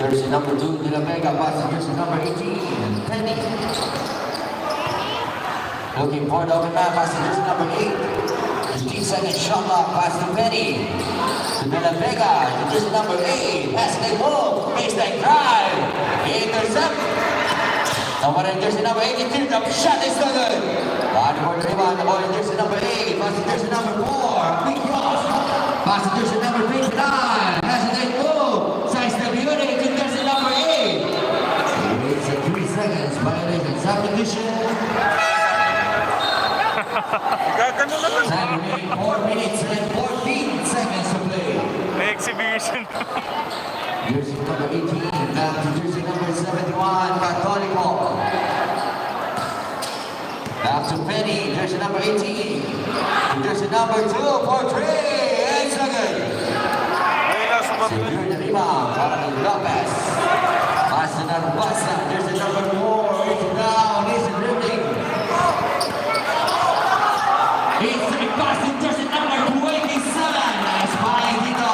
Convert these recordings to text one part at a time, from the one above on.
Jersey number 2, De La Vega, passing jersey number 18, Penny. Looking for the open man, passing jersey number 8. 15 seconds shot clock, pass to Penny. To De La Vega, to jersey number 8. Pass they move, baseline drive. Intercept. Someone in jersey number 82, the shot is so good. Body for Trayvon, the ball in jersey number 8. Passing jersey number 4. Big cross. Passing jersey number 29. Pass they move. Size the unit to jersey number 8. It's a 3 seconds violation. Subdivision. Gagano na to. Time remaining 4 minutes and 14 seconds to play. May exhibition. Jersey number 18, back to jersey number 71, Catholico. Back to Penny, jersey number 18. To jersey number 2 for 3. And second. Secure the rebound, Carlos Lopez. Pass to Narvasa, jersey number 4. It's down, it's dribbling. It's a pass to jersey number 27. Nice spying dito.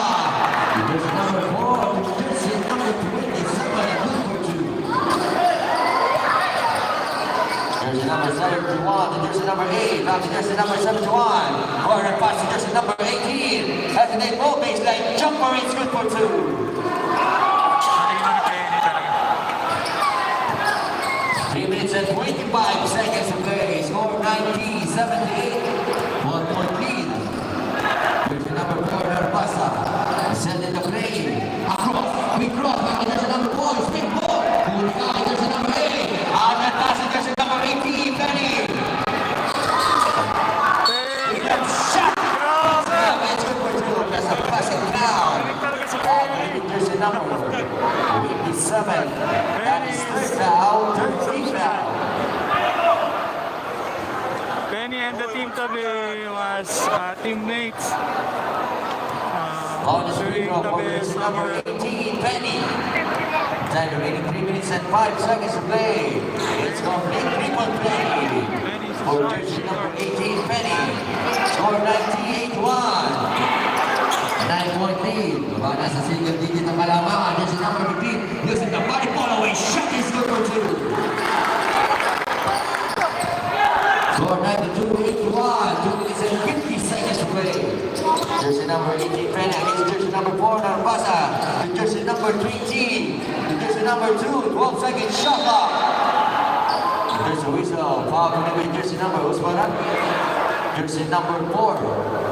Jersey number 4 to jersey number 27 and good for 2. Jersey number 71 to jersey number 8. Back to jersey number 71. Corner pass to jersey number 18. At the net ball baseline jumper, it's good for 2. 3 minutes and 25 seconds to play. Score 90-78. 1 point lead. Jersey number 4, Narvasa. Send in the play. Across. We cross. Back to jersey number 4. Spin ball. Pulling out jersey number 8. Out and pass to jersey number 18. Penny. Shot. It's good for 2. That's a passing down. Jersey number 87. That is third foul. Third foul. Penny and the team today was teammates. On the screen for jersey number 18, Penny. Time remaining 3 minutes and 5 seconds to play. It's complete 3-point play. For jersey number 18, Penny. Score 98-1. 9-point lead. Baba na sa single digit ng Malamangan. Jersey number 15. Using the body ball away. Shot is good for 2. Score 92-81. 2 minutes and 50 seconds to play. Jersey number 18, Penny against jersey number 4, Narvasa. To jersey number 20. To jersey number 2, 12 seconds shot clock. There's a whistle. Foul coming with jersey number, Usmana. Jersey number 4.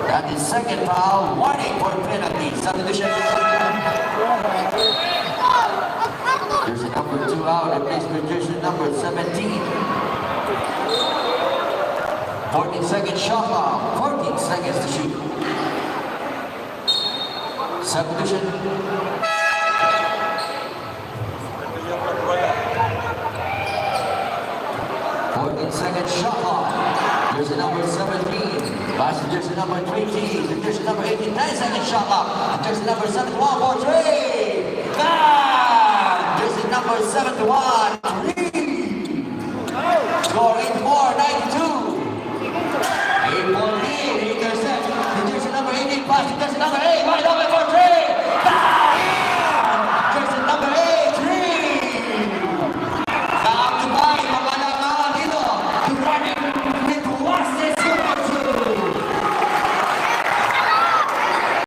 That is second foul. Warning for penalty. Substitution. Jersey number 2 out. Replaced with jersey number 17. 14 seconds shot clock. 14 seconds to shoot. Substitution. Second shot clock. Jersey number 17. Pass to jersey number 20. To jersey number 18. 10 second shot clock. Jersey number 71 for 3. Bang! Jersey number 71. 3. Score 84-92. 8-point